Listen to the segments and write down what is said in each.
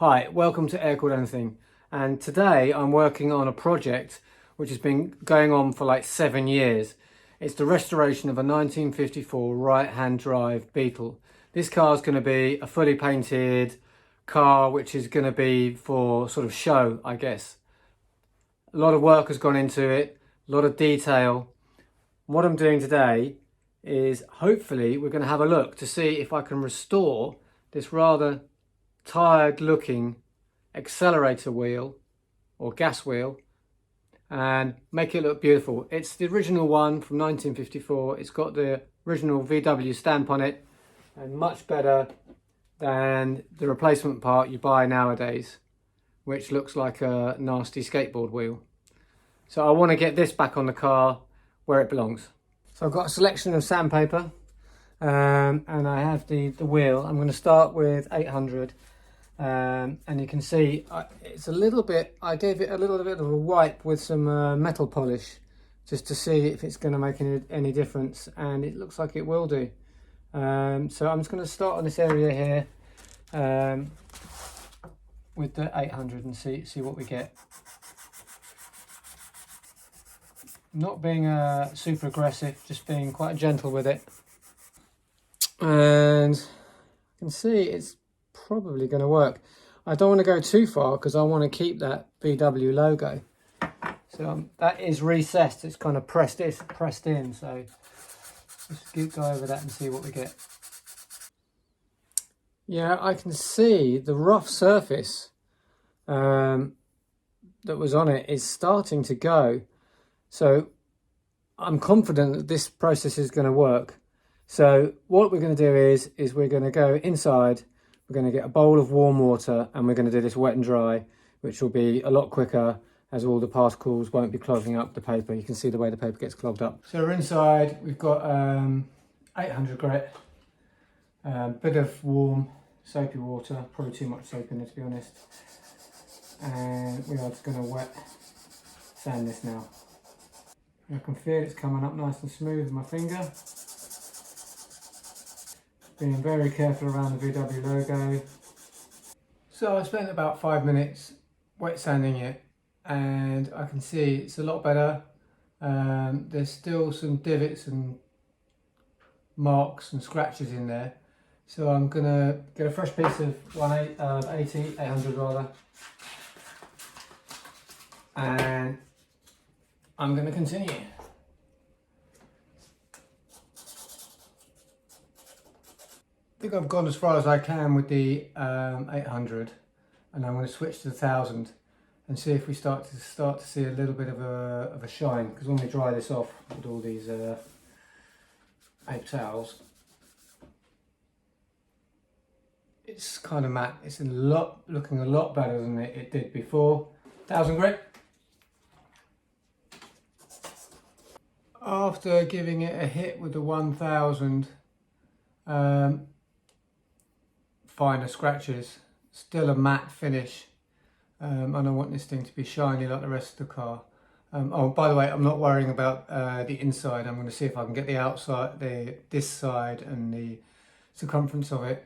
Hi, welcome to Air Cooled Anything, and today I'm working on a project which has been going on for like 7 years. It's the restoration of a 1954 right-hand drive Beetle. This car is going to be a fully painted car which is going to be for sort of show, I guess. A lot of work has gone into it, a lot of detail. What I'm doing today is hopefully we're going to have a look to see if I can restore this rather tired looking accelerator wheel or gas wheel and make it look beautiful. It's the original one from 1954. It's got the original VW stamp on it and much better than the replacement part you buy nowadays, which looks like a nasty skateboard wheel. So I want to get this back on the car where it belongs. So I've got a selection of sandpaper and I have the wheel. I'm going to start with 800. And you can see it's a little bit, I gave it a little bit of a wipe with some metal polish just to see if it's going to make any difference, and it looks like it will do. So I'm just going to start on this area here with the 800 and see what we get. Not being super aggressive, just being quite gentle with it. And you can see it's probably going to work. I don't want to go too far because I want to keep that VW logo. So that is recessed, it's kind of pressed in, so let's go over that and see what we get. Yeah, I can see the rough surface that was on it is starting to go. So I'm confident that this process is going to work. So what we're going to do is we're going to go inside. We're going to get a bowl of warm water and we're going to do this wet and dry, which will be a lot quicker as all the particles won't be clogging up the paper. You can see the way the paper gets clogged up. So we're inside, we've got 800 grit, bit of warm soapy water, probably too much soap in there to be honest. And we are just going to wet sand this now. I can feel it's coming up nice and smooth with my finger. Being very careful around the VW logo. So I spent about 5 minutes wet sanding it and I can see it's a lot better. There's still some divots and marks and scratches in there. So I'm gonna get a fresh piece of 800 rather. And I'm gonna continue. I think I've gone as far as I can with the 800, and I'm going to switch to the 1000 and see if we start to see a little bit of a shine, because when we dry this off with all these paper towels, it's kind of matte. It's looking a lot better than it did before. 1000 grit. After giving it a hit with the 1000. Finer scratches, still a matte finish, and I want this thing to be shiny like the rest of the car. Oh, by the way, I'm not worrying about the inside. I'm going to see if I can get the outside, this side and the circumference of it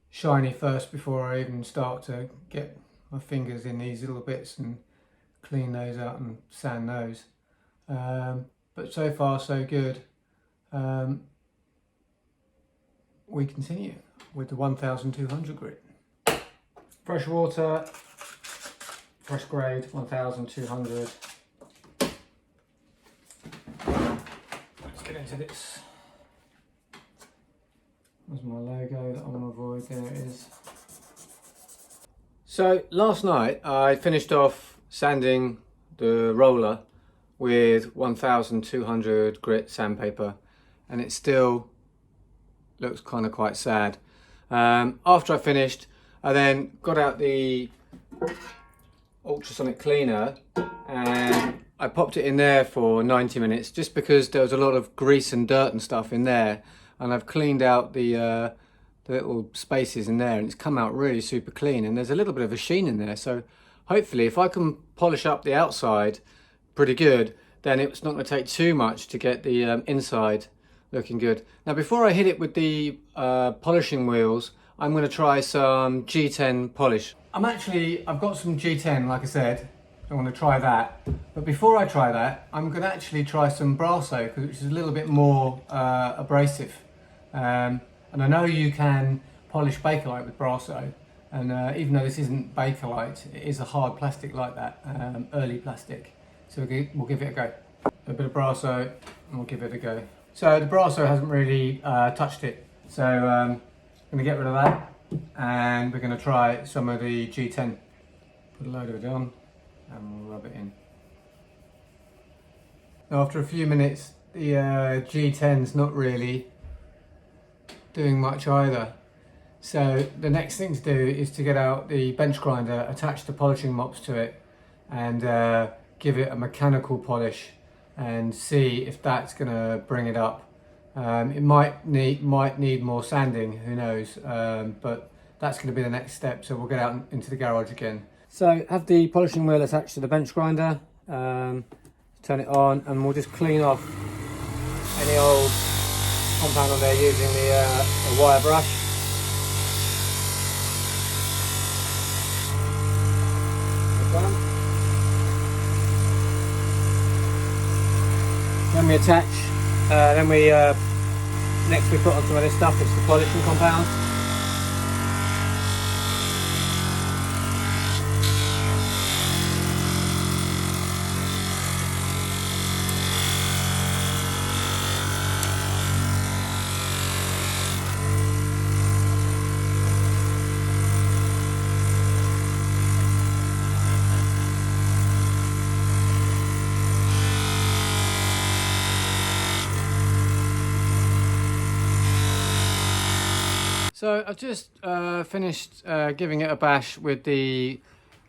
shiny first before I even start to get my fingers in these little bits and clean those out and sand those. But so far so good. We continue with the 1200 grit. Fresh water, fresh grade, 1200. Let's get into this. There's my logo that I want to avoid, there it is. So last night I finished off sanding the roller with 1200 grit sandpaper, and it still looks kind of quite sad. After I finished, I then got out the ultrasonic cleaner and I popped it in there for 90 minutes just because there was a lot of grease and dirt and stuff in there, and I've cleaned out the little spaces in there and it's come out really super clean, and there's a little bit of a sheen in there, so hopefully if I can polish up the outside pretty good, then it's not going to take too much to get the inside looking good. Now before I hit it with the polishing wheels, I'm going to try some G10 polish. I've got some G10, like I said. I want to try that. But before I try that, I'm going to actually try some Brasso, which is a little bit more abrasive. And I know you can polish Bakelite with Brasso. And even though this isn't Bakelite, it is a hard plastic like that, early plastic. So we'll give it a go. A bit of Brasso, and we'll give it a go. So the Brasso hasn't really touched it. So I'm going to get rid of that. And we're going to try some of the G10. Put a load of it on and we'll rub it in. Now after a few minutes, the G10's not really doing much either. So the next thing to do is to get out the bench grinder, attach the polishing mops to it and give it a mechanical polish and see if that's going to bring it up. It might need more sanding, who knows, but that's going to be the next step, so we'll get out into the garage again. So have the polishing wheel attached to the bench grinder, turn it on, and we'll just clean off any old compound on there using the wire brush. Then we attach, next we put on some of this stuff, it's the polishing compound. So I've just finished giving it a bash with the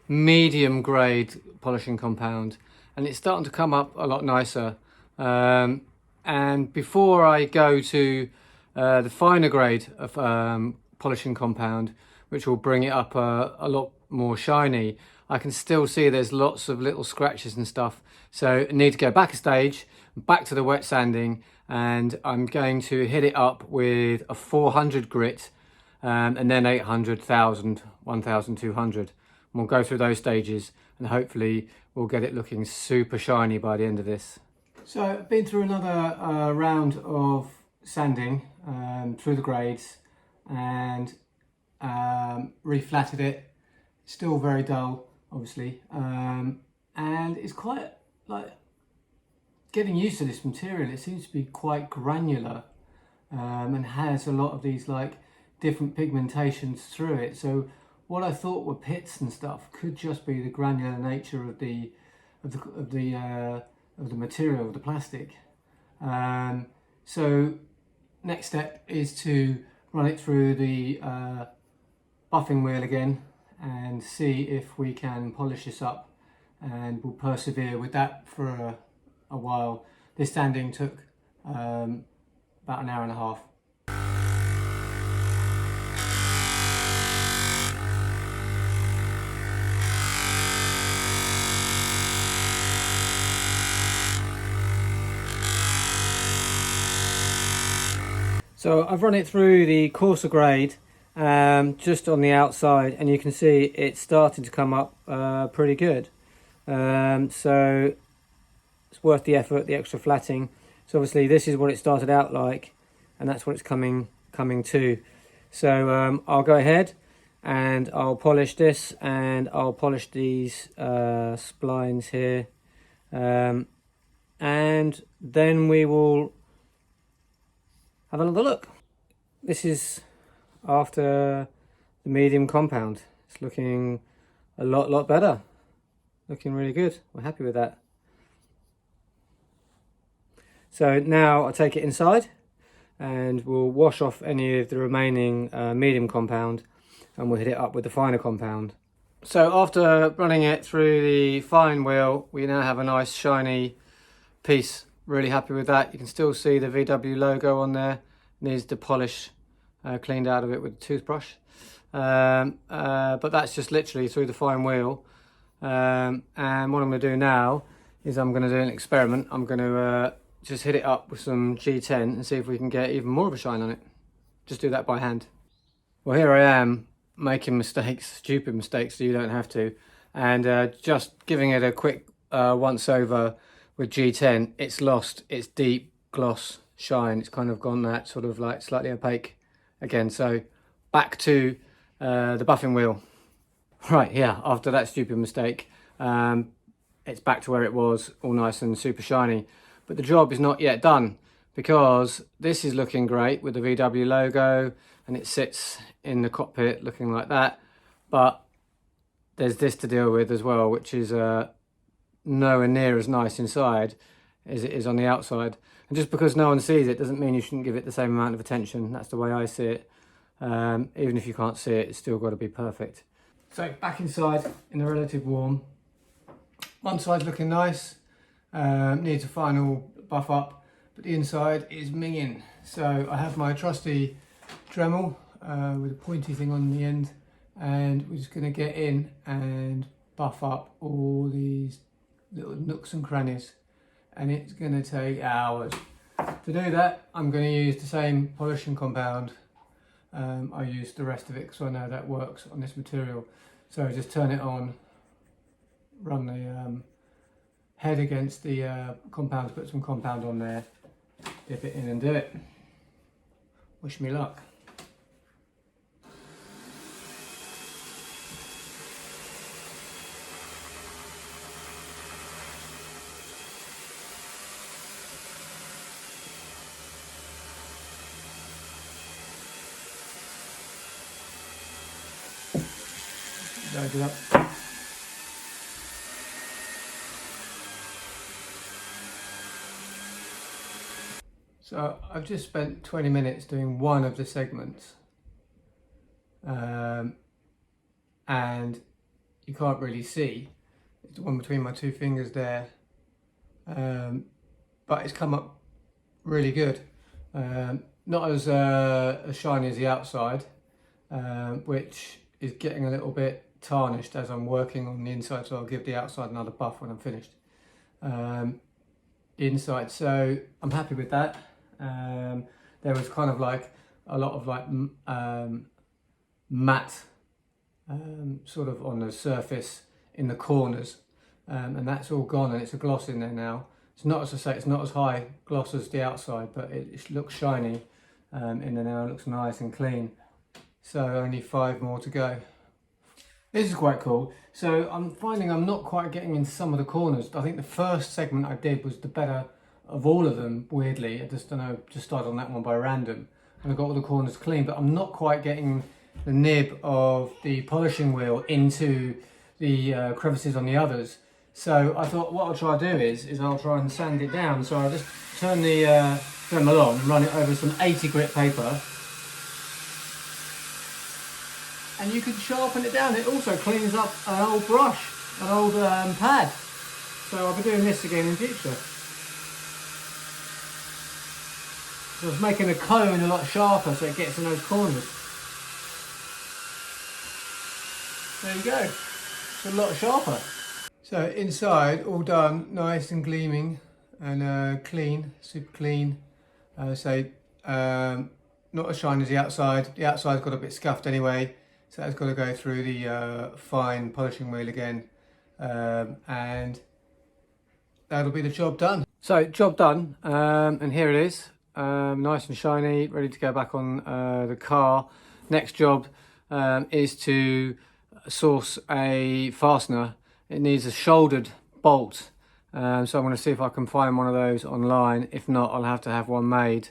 medium grade polishing compound, and it's starting to come up a lot nicer. And before I go to the finer grade of polishing compound, which will bring it up a lot more shiny, I can still see there's lots of little scratches and stuff. So I need to go back a stage, back to the wet sanding, and I'm going to hit it up with a 400 grit, and then 800, 1000, 1200. We'll go through those stages and hopefully we'll get it looking super shiny by the end of this. So I've been through another round of sanding through the grades and reflatted it. Still very dull, obviously, and it's quite like getting used to this material. It seems to be quite granular and has a lot of these like different pigmentations through it. So what I thought were pits and stuff could just be the granular nature of the material, of the plastic. So next step is to run it through the buffing wheel again and see if we can polish this up, and we'll persevere with that for a while. This sanding took about an hour and a half. So I've run it through the coarser grade just on the outside, and you can see it's starting to come up pretty good. So it's worth the effort, the extra flatting. So obviously this is what it started out like, and that's what it's coming to. So I'll go ahead and I'll polish this, and I'll polish these splines here, and then we will have another look. This is after the medium compound. It's looking a lot better. Looking really good. We're happy with that. So now I'll take it inside and we'll wash off any of the remaining medium compound, and we'll hit it up with the finer compound. So after running it through the fine wheel, we now have a nice shiny piece. Really happy with that. You can still see the VW logo on there. Needs the polish cleaned out of it with a toothbrush. But that's just literally through the fine wheel. And what I'm going to do now is I'm going to do an experiment. I'm going to just hit it up with some G10 and see if we can get even more of a shine on it. Just do that by hand. Well, here I am making mistakes, stupid mistakes, so you don't have to. And just giving it a quick once over with G10, it's lost its deep gloss shine. It's kind of gone that sort of like slightly opaque again. So back to the buffing wheel. Right, yeah, after that stupid mistake, it's back to where it was, all nice and super shiny. But the job is not yet done, because this is looking great with the VW logo, and it sits in the cockpit looking like that. But there's this to deal with as well, which is nowhere near as nice inside as it is on the outside. And just because no one sees it doesn't mean you shouldn't give it the same amount of attention. That's the way I see it. Even if you can't see it, it's still got to be perfect. So back inside in the relative warm. One side's looking nice, needs a final buff up, but the inside is minging. So I have my trusty Dremel with a pointy thing on the end, and we're just going to get in and buff up all these little nooks and crannies, and it's going to take hours. To do that, I'm going to use the same polishing compound. I used the rest of it because I know that works on this material. So just turn it on, run the head against the compound, put some compound on there, dip it in and do it. Wish me luck. Load it up. So I've just spent 20 minutes doing one of the segments, and you can't really see, it's the one between my two fingers there, but it's come up really good. Not as shiny as the outside, which is getting a little bit tarnished as I'm working on the inside, so I'll give the outside another buff when I'm finished. The inside, so I'm happy with that. There was kind of like a lot of like matte sort of on the surface in the corners, and that's all gone, and it's a gloss in there now. It's not, as I say, it's not as high gloss as the outside, but it looks shiny in there now. It looks nice and clean. So only 5 more to go. This is quite cool. So I'm finding I'm not quite getting into some of the corners. I think the first segment I did was the better of all of them, weirdly. I just don't know, just started on that one by random. And I got all the corners clean, but I'm not quite getting the nib of the polishing wheel into the crevices on the others. So I thought what I'll try to do is I'll try and sand it down. So I'll just turn the Dremel on and run it over some 80 grit paper. And you can sharpen it down. It also cleans up an old brush, an old pad. So I'll be doing this again in future. So I was making the cone a lot sharper so it gets in those corners. There you go. It's a lot sharper. So inside, all done, nice and gleaming and clean, super clean. Not as shiny as the outside. The outside's got a bit scuffed anyway. So that's got to go through the fine polishing wheel again, and that'll be the job done. So job done, and here it is, nice and shiny, ready to go back on the car. Next job is to source a fastener. It needs a shouldered bolt, so I'm going to see if I can find one of those online. If not, I'll have to have one made.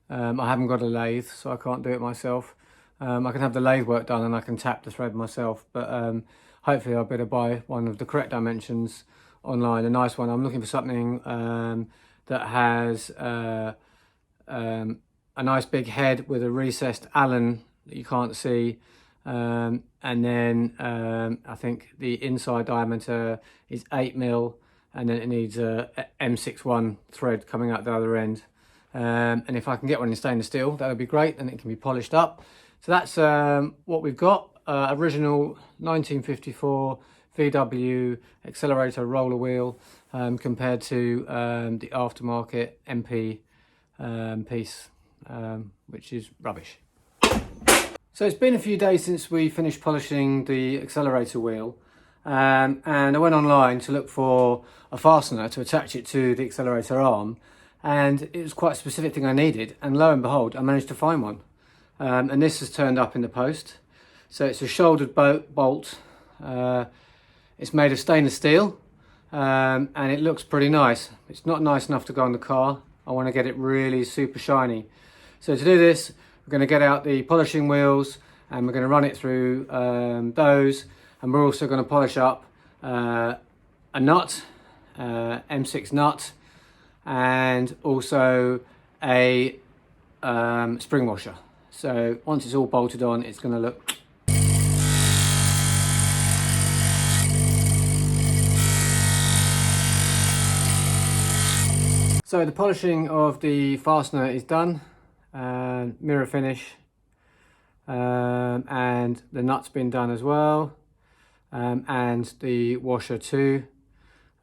I haven't got a lathe, so I can't do it myself. I can have the lathe work done and I can tap the thread myself, but hopefully I'll better buy one of the correct dimensions online, a nice one. I'm looking for something that has a nice big head with a recessed Allen that you can't see, and then I think the inside diameter is 8mm, and then it needs a M61 thread coming out the other end. And if I can get one in stainless steel, that would be great, and it can be polished up. So that's what we've got. Original 1954 VW accelerator roller wheel compared to the aftermarket MP piece, which is rubbish. So it's been a few days since we finished polishing the accelerator wheel, and I went online to look for a fastener to attach it to the accelerator arm, and it was quite a specific thing I needed, and lo and behold I managed to find one. And this has turned up in the post. So it's a shouldered bolt. It's made of stainless steel, and it looks pretty nice. It's not nice enough to go on the car. I want to get it really super shiny. So to do this, we're going to get out the polishing wheels and we're going to run it through those, and we're also going to polish up a nut, M6 nut, and also a spring washer. So once it's all bolted on, it's going to look so the polishing of the fastener is done, mirror finish, and the nut's been done as well, and the washer too,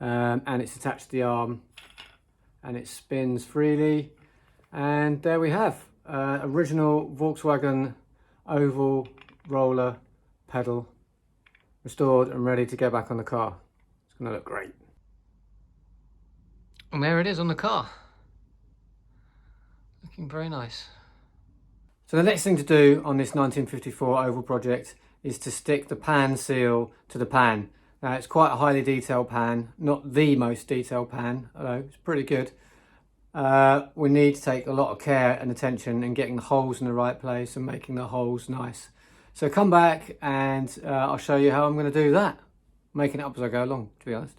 and it's attached to the arm and it spins freely, and there we have original Volkswagen oval roller pedal restored and ready to go back on the car. It's going to look great. And there it is on the car, looking very nice. So the next thing to do on this 1954 oval project is to stick the pan seal to the pan. Now it's quite a highly detailed pan, not the most detailed pan, although it's pretty good. We need to take a lot of care and attention in getting the holes in the right place and making the holes nice. So come back and I'll show you how I'm going to do that. Making it up as I go along, to be honest.